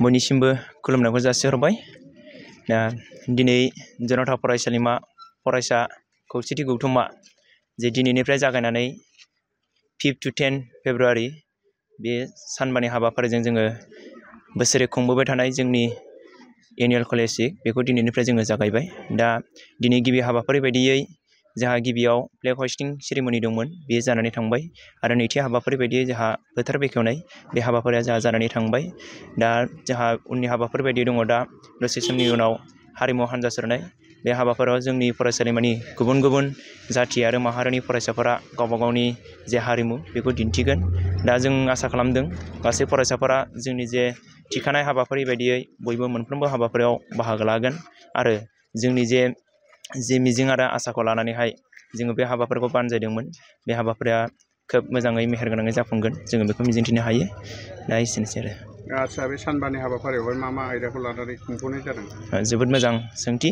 बयनिसिमबो खुलुमनायखौ जासिहरबाय। दा दिनै जनता फरायसालिमा फरायसा खौसेथि गौथुमा जे दिनैनिफ्राय जागायनानै 5 to 10 फेब्रुआरि बे सानबानि हाबाफारिजों जोङो बोसोरै खुंबोबाय थानाय जोंनि एनुवेल कलेज उइक बेखौ दिनैनिफ्राय जोङो जागायबाय। दा दिनै गिबि हाबाफारि बायदियै जोंहा गिबियाव फ्लेग हस्टिं सेरेमनि दंमोन, बे जानानै थांबाय आरो नैथि हाबाफारि बायदियै जोंहा फोथार बेखेवनाय बे हाबाफारिया जोंहा जानानै थांबाय। दा जोंहा उननि हाबाफारि बायदि दङ दा दसे समनि उनाव हारिमु हान्जा सुरनाय बे हाबाफारियाव जोंनि फरायसालिमानि गुबुन गुबुन जाथि आरो माहारिनि फरायसाफोरा गावबा गावनि जे हारिमु बेखौ दिन्थिगोन। दा जों आसा खालामदों गासै फरायसाफोरा जोंनि जे थिखानाय हाबाफारि बायदियै बयबो मोनफ्रोमबो हाबाफारियाव बाहागो लागोन आरो जोंनि जे मिजिं आरो आसाखौ लानानैहाय जोङो बे हाबाफारिखौ बानजायदोंमोन, बे हाबाफारिया खोब मोजाङै मेहेरगोनाङै जाफुंगोन जोङो बेखौ मिजिंथिनो हायो। दा एसेनोसै आरो। आदसा बे सानबानि हाबाफारियावहाय मा आयदाखौ लानानै खुंफुंनाय जादों? जोबोद मोजां सोंथि।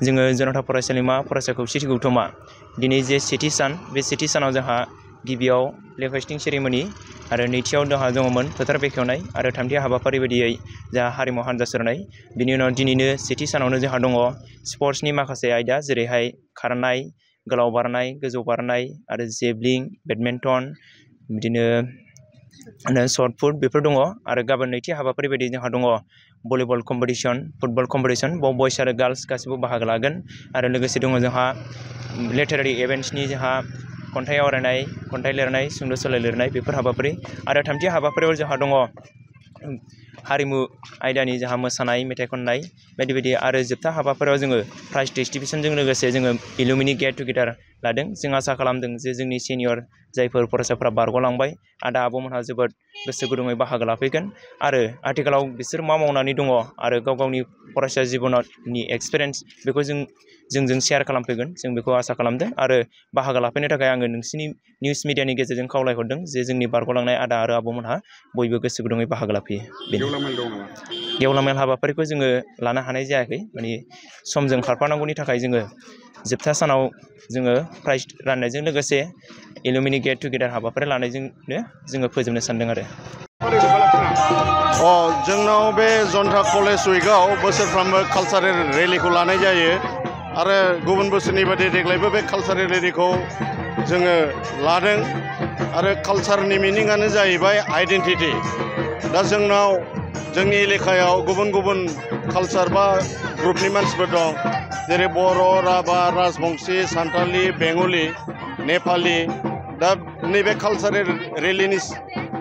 जोङो जनता फरायसालिमा फरायसा खौसेथि गौथुमा दिनै जे सेथि सान, बे सेथि सानाव जोंहा गिबियाव फ्लेग हस्टिं सेरेमनि आरो नैथियाव जोंहा दङमोन फोथार बेखेवनाय आरो थामथि हाबाफारि बायदियै जोंहा हारिमु हान्जा सुरनाय। बिनि उनाव दिनैनो सेथि सानावनो जोंहा दङ स्पर्ट्सनि माखासे आयदा जेरैहाय खारनाय, गोलाव बारनाय, गोजौ बारनाय आरो जेभलिन, बेडमिन्टन, बिदिनो शर्ट पुट बेफोर दङ आरो गाबोन नैथि हाबाफारि बायदि जोंहा दङ भलिबल कम्पिटिसन, फुटबल कम्पिटिसन, बाव बयस आरो गार्लस गासिबो बाहागो लागोन आरो लोगोसे दङ जोंहा लिटारेरि इभेन्ट्सनि जोंहा खन्थाइ आवरायनाय, खन्थाइ लिरनाय, सुंद' सल' लिरनाय बेफोर हाबाफारि आरो थामथि हाबाफारियाव जोंहा दङ हारिमु आयदानि जोंहा मोसानाय, मेथाइ खननाय बायदि बायदि आरो जोबथा हाबाफारियाव जोङो प्राइज डिस्ट्रिबिउसनजों लोगोसे जोङो एलुमिनि गेट टुगेदार लादों। जों आसा खालामदों जे जोंनि सिनियर जायफोर फरायसाफोरा बारग'लांबाय आदा आब'मोनहा जोबोद गोसो गुदुङै बाहागो लाफैगोन आरो आथिखालाव बिसोर मा मावनानै दङ आरो गाव गावनि फरायसा जिबननि एक्सपिरियेन्स बेखौ जोंजों शेयार खालामफैगोन, जों बेखौ आसा खालामदों आरो बाहागो लाफैनो थाखाय आङो नोंसिनि निउस मिडियानि गेजेरजों खावलायहरदों जे जोंनि बारग'लांनाय आदा आरो आब'मोनहा बयबो गोसो गुदुङै बाहागो लाफैयो। गेवलां मेल हाबाफारिखौ जोङो लानो हानाय जायाखै, माने समजों खारफानांगौनि थाखाय जोङो जोबथा सानाव जोङो प्राइज राननायजों लोगोसे एलुमिनि गेट टुगेदार हाबाफारि लानायजोंनो जोङो फोजोबनो सानदों आरो। जोंनाव बे जनता कलेज उइकआव बोसोरफ्रोमबो कालचारेल रेलिखौ लानाय जायो आरो गुबुन बोसोरनि बायदि देग्लायबो बे कालचारेल रेलिखौ जोङो लादों आरो कालचारनि मिनिङानो जाहैबाय आइडेन्टिटि। दा जोंनाव जोंनि एलेकायाव गुबुन गुबुन कालचार बा ग्रुपनि मानसिफोर दं, जेरै बर', राभा, राजबंसि, सान्थालि, बेंगलि, नेपालि। दा नैबे कालचारेल रेलिनि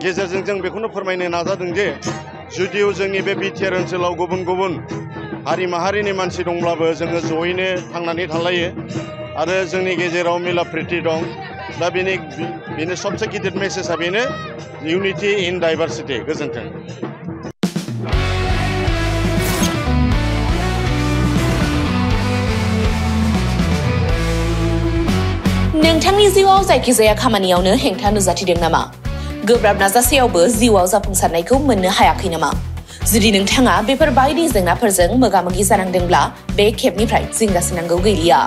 गेजेरजों जों बेखौनो फोरमायनो नाजादों जे जुदिअ जोंनि बे बिटिआर ओनसोलाव गुबुन गुबुन हारि माहारिनि मानसि दंब्लाबो जोङो जयैनो थांनानै थालायो आरो जोंनि गेजेराव मिला प्रिति दं। दा बेनि सबसे गिदिर मेसेजआ बेनो, इउनिटि इन डाइभारसिटि। गोजोन्थों। नोंथांनि जिउआव जायखिजाया खामानियावनो हेंथा नुजाथिदों नामा? गोब्राब नाजासेयावबो जिउआव जाफुंसारनायखौ मोननो हायाखै नामा? जुदि नोंथाङा बेफोर बायदि जेंनाफोरजों मोगा-मोगि जानांदोंब्ला बे खेबनिफ्राय जिंगासिनांगौ गैलिया।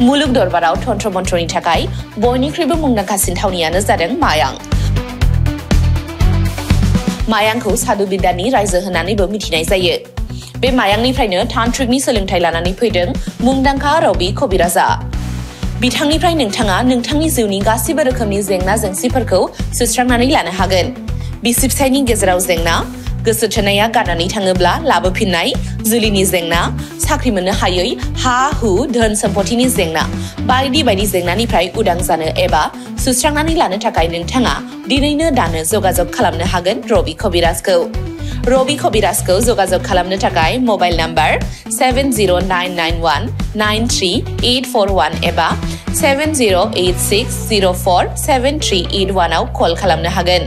मुलुग दरबाराव तन्त्र मन्त्रनि थाखाय बयनिख्रुइबो मुंदांखासिन थावनियानो जादों मायां। मायांखौ साधु बिद्यानि रायजो होननानैबो मिथिनाय जायो। बे मायांनिफ्रायनो तान्त्रिकनि सोलोंथाइ लानानै फैदों मुंदांखा रबि कबिराजा। बिथांनिफ्राय नोंथाङा नोंथांनि जिउनि गासिबो रोखोमनि जेंना जेंसिफोरखौ सुस्रांनानै लानो हागोन। बिसि फिसायनि गेजेराव जेंना, गोसो थोनाया गारनानै थाङोब्ला लाबोफिननाय, जुलिनि जेंना, साख्रि मोननो हायै, हा-हु, धोन सम्पथिनि जेंना बायदि बायदि जेंनानिफ्राय उदां जानो एबा सुस्रांनानै लानो थाखाय नोंथाङा दिनैनो दानो जगाजग खालामनो हागोन रबि कबिराजखौ। रबि कबिराजखौ जगाजग खालामनो थाखाय मबाइल नाम्बार 7099193841 एबा 7086047381 आव कल खालामनो हागोन।